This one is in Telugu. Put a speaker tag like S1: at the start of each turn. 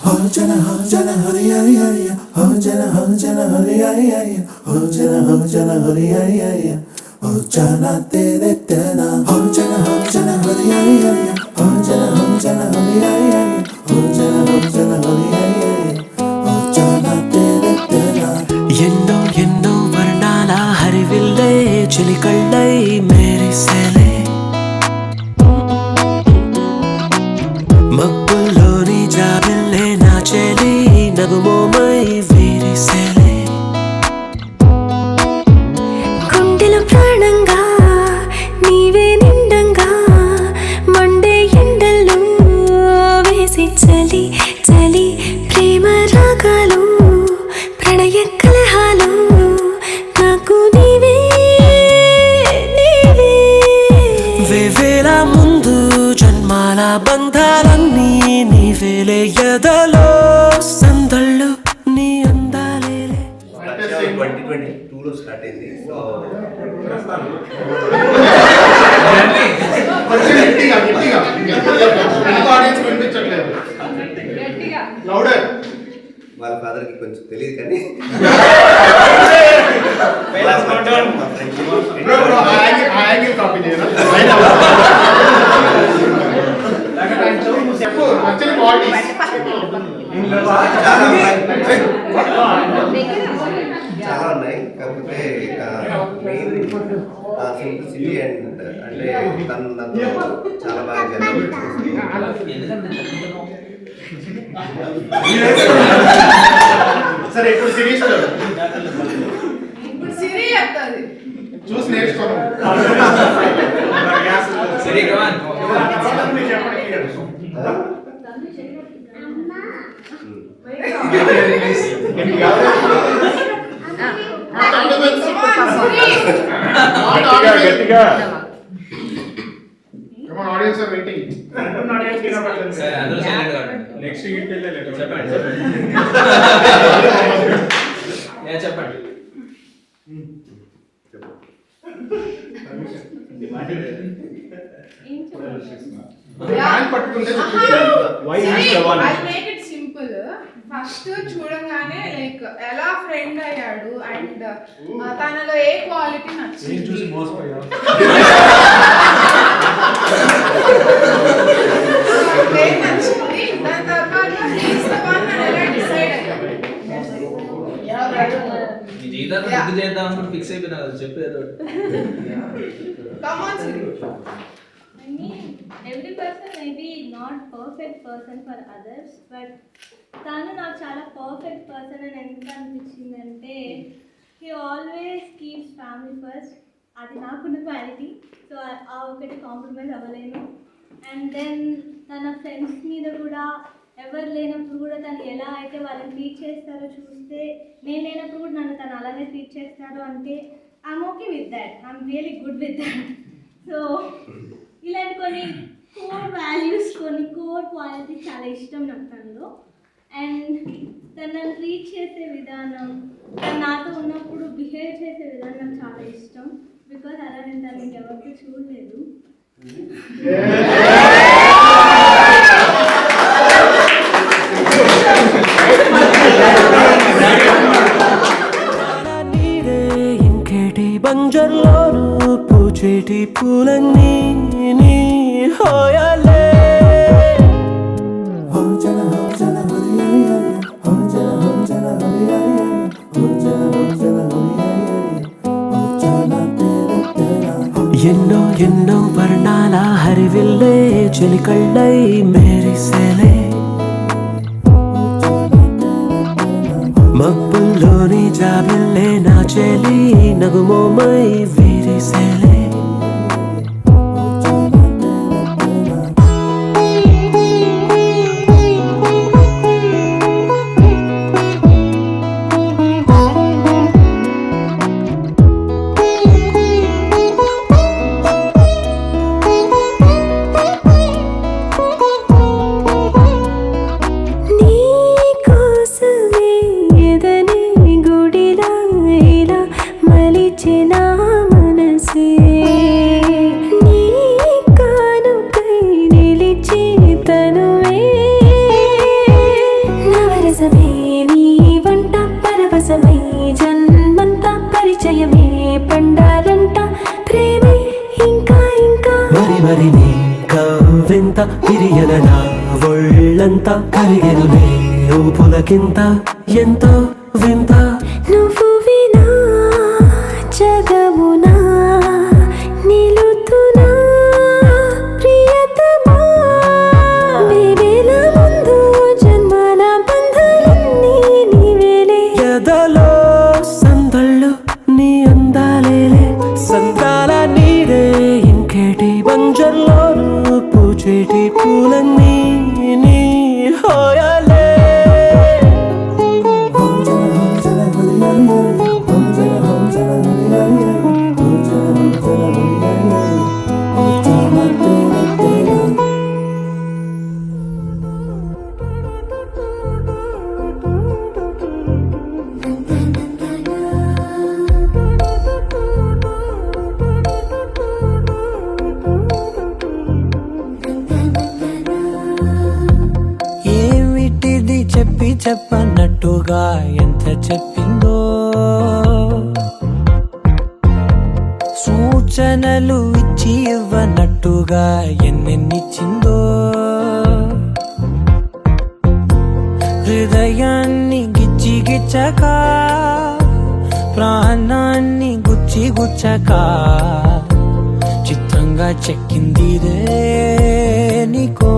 S1: jana hari ay ay ho jana hari ay ay ho jana hari ay ay ho jana tere tena ho jana hari ay ay ho jana hari ay ay ho jana hari ay ay ho jana tere tena
S2: ఎన్నో ఎన్నో వర్ణాల హరివిల్లే చిలికళ్ళై మెరిసేలే మబ్బుల్లోని జాబిల్లే నా చెలి నగుమోమై విరిసేలే
S3: గుండెలో ప్రాణంగా నీవే నిండంగా మండే ఎండల్లో వేసి చలి చలి ప్రేమ రాగాలు ప్రణయ కలహాలు నాకు నీవే నీవే
S2: వేవేల ముందు జన్మాల బంధాలన్నీ నీవేలే ఎదలో సందళ్ళు నీ అందాలేలే
S4: 2022లో స్టార్ట్ అయింది. సో వాళ్ళ ఫాదర్కి కొంచెం తెలియదు కానీ చాలా ఉన్నాయి. కాకపోతే మెయిన్ సింప్లిసిటీ అండ్ అంటే తను నాతో చాలా బాగా
S5: సరే ఇప్పుడు సిరీస్ చూసి నేర్చుకోను ఆడియన్స్ ఆర్ వెయిటింగ్. నెక్స్ట్ చెప్పండి.
S6: ఫస్ట్ చూడంగానే లైక్ ఎలా ఫ్రెండ్ అయ్యాడు అండ్ తనలో ఏ క్వాలిటీ నచ్చింది నచ్చింది దాని తర్వాత ఎలా డిసైడ్ అయ్యాడు
S7: ఫిక్స్ అయిపోయినా చెప్పేది.
S8: I mean, every person may be not perfect person for others, but tanu నాకు చాలా పర్ఫెక్ట్ పర్సన్ అని ఎందుకు అనిపించిందంటే he always keeps family first. అది నాకున్న క్వాలిటీ. సో ఆ ఒకటి కాంప్రమైజ్ అవ్వలేను. అండ్ దెన్ తన ఫ్రెండ్స్ మీద కూడా ఎవరు లేనప్పుడు కూడా తను ఎలా అయితే వాళ్ళని ట్రీట్ చేస్తారో చూస్తే నేను లేనప్పుడు కూడా నన్ను తను అలానే ట్రీట్ చేస్తాడు అంటే I'm okay with that. I'm really good with that. So ఇలాంటి కొన్ని కోర్ వాల్యూస్ కొన్ని కోర్ క్వాలిటీస్ చాలా ఇష్టం నాకు తనలో. అండ్ తనను ట్రీట్ చేసే విధానం తను నాతో ఉన్నప్పుడు బిహేవ్ చేసే విధానం నాకు చాలా ఇష్టం. బికాజ్ అలా నేను తను ఇంకెవరికి చూడలేదు.
S2: ఇంకేటి బంజర్లోను పూచేటి పూలన్నీ నీ హోయాలే
S1: ho jana hari ay ay ho jana hari ay ay ho jana hari ay ay ho jana tere tena
S2: ఎన్నో ఎన్నో వర్ణాల హరివిల్లే చిలికళ్ళై మెరిసేలే మబ్బుల్లోని జాబిల్లే నా చెలి నగుమోమై విరిసేలే
S3: గుడిలా ఇలా మలిచిన మనసే
S2: నా ఒళ్ళంతా కరిగెనులే ఊపులకింత ఎంతో వింత
S3: నువ్వు వినా జగమునా నిలుతున్నా ప్రియతమా వేవేల ముందు జన్మల బంధాలన్నీ నీవేలే
S2: ఎదలో సందళ్ళు నీ అందాలేలే సందాల నీడే ఇంకేటి బంజర్లోను పూచేటి పూలన్నీ నీ హోయలే
S9: ఏమిటిది చెప్పి చెప్పన్నట్టుగా ఎంత చెప్పిందో సూచనలు ఇచ్చి ఇవ్వనట్టుగా ఎన్నెన్నిచ్చిందో హృదయాన్ని గిచ్చి గిచ్చక ప్రాణాన్ని గుచ్చి గుచ్చక చిత్రంగా చెక్కిందిదే నీకో